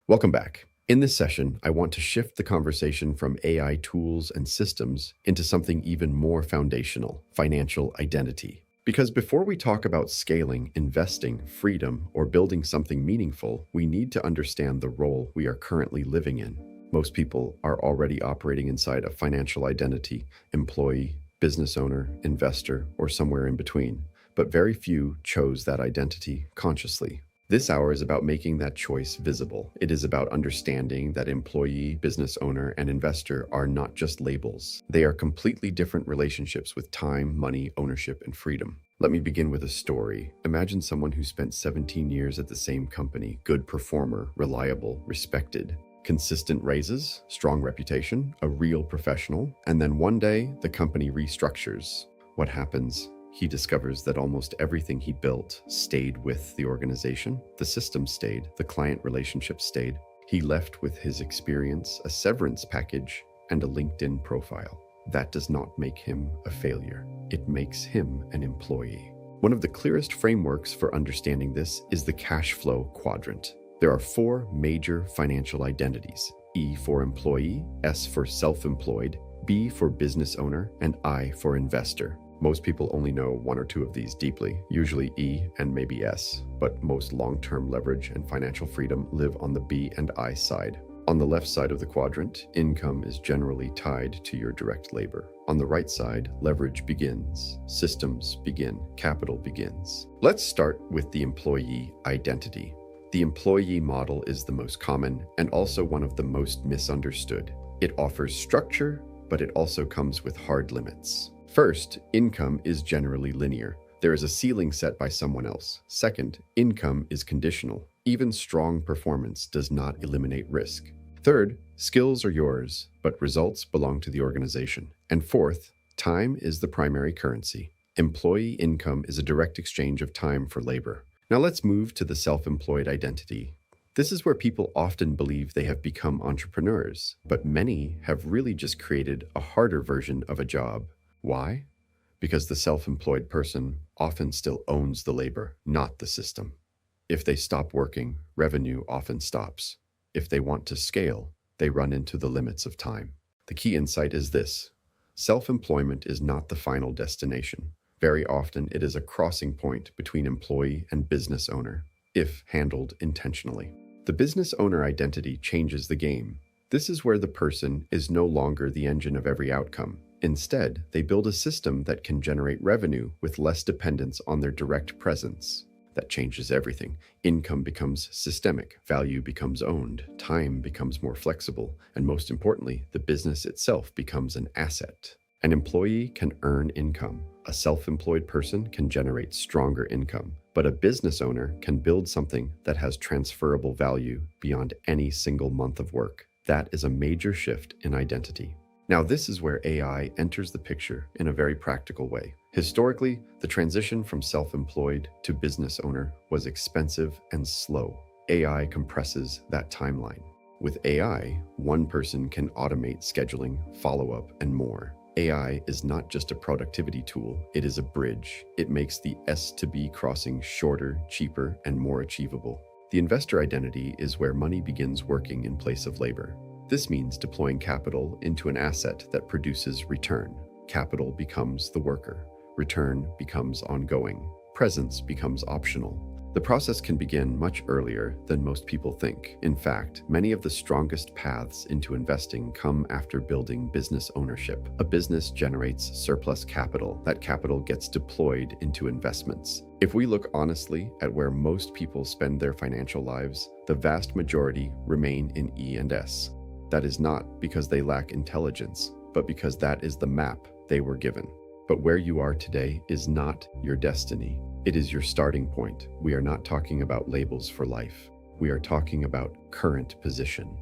Welcome back. In this session, I want to shift the conversation from AI tools and systems into something even more foundational: financial identity. Because before we talk about scaling, investing, freedom, or building something meaningful, we need to understand the role we are currently living in. Most people are already operating inside a financial identity: employee, business owner, investor, or somewhere in between. But very few chose that identity consciously. This hour is about making that choice visible. It is about understanding that employee, business owner, and investor are not just labels. They are completely different relationships with time, money, ownership, and freedom. Let me begin with a story. Imagine someone who spent 17 years at the same company: good performer, reliable, respected. Consistent raises, strong reputation, a real professional, and then one day the company restructures. What happens? He discovers that almost everything he built stayed with the organization. The system stayed, the client relationship stayed. He left with his experience, a severance package, and a LinkedIn profile. That does not make him a failure. It makes him an employee. One of the clearest frameworks for understanding this is the cash flow quadrant. There are four major financial identities: E for employee, S for self-employed, B for business owner, and I for investor. Most people only know one or two of these deeply, usually E and maybe S, but most long-term leverage and financial freedom live on the B and I side. On the left side of the quadrant, income is generally tied to your direct labor. On the right side, leverage begins, systems begin, capital begins. Let's start with the employee identity. The employee model is the most common and also one of the most misunderstood. It offers structure, but it also comes with hard limits. First, income is generally linear. There is a ceiling set by someone else. Second, income is conditional. Even strong performance does not eliminate risk. Third, skills are yours, but results belong to the organization. And fourth, time is the primary currency. Employee income is a direct exchange of time for labor. Now let's move to the self-employed identity. This is where people often believe they have become entrepreneurs, but many have really just created a harder version of a job. Why? Because the self-employed person often still owns the labor, not the system. If they stop working, revenue often stops. If they want to scale, they run into the limits of time. The key insight is this: self-employment is not the final destination. Very often, it is a crossing point between employee and business owner, if handled intentionally. The business owner identity changes the game. This is where the person is no longer the engine of every outcome. Instead, they build a system that can generate revenue with less dependence on their direct presence. That changes everything. Income becomes systemic, value becomes owned, time becomes more flexible, and most importantly, the business itself becomes an asset. An employee can earn income. A self-employed person can generate stronger income, but a business owner can build something that has transferable value beyond any single month of work. That is a major shift in identity. Now, this is where AI enters the picture in a very practical way. Historically, the transition from self-employed to business owner was expensive and slow. AI compresses that timeline. With AI, one person can automate scheduling, follow-up, and more. AI is not just a productivity tool, it is a bridge. It makes the S to B crossing shorter, cheaper, and more achievable. The investor identity is where money begins working in place of labor. This means deploying capital into an asset that produces return. Capital becomes the worker. Return becomes ongoing. Presence becomes optional. The process can begin much earlier than most people think. In fact, many of the strongest paths into investing come after building business ownership. A business generates surplus capital. That capital gets deployed into investments. If we look honestly at where most people spend their financial lives, the vast majority remain in E and S. That is not because they lack intelligence, but because that is the map they were given. But where you are today is not your destiny. It is your starting point. We are not talking about labels for life. We are talking about current position.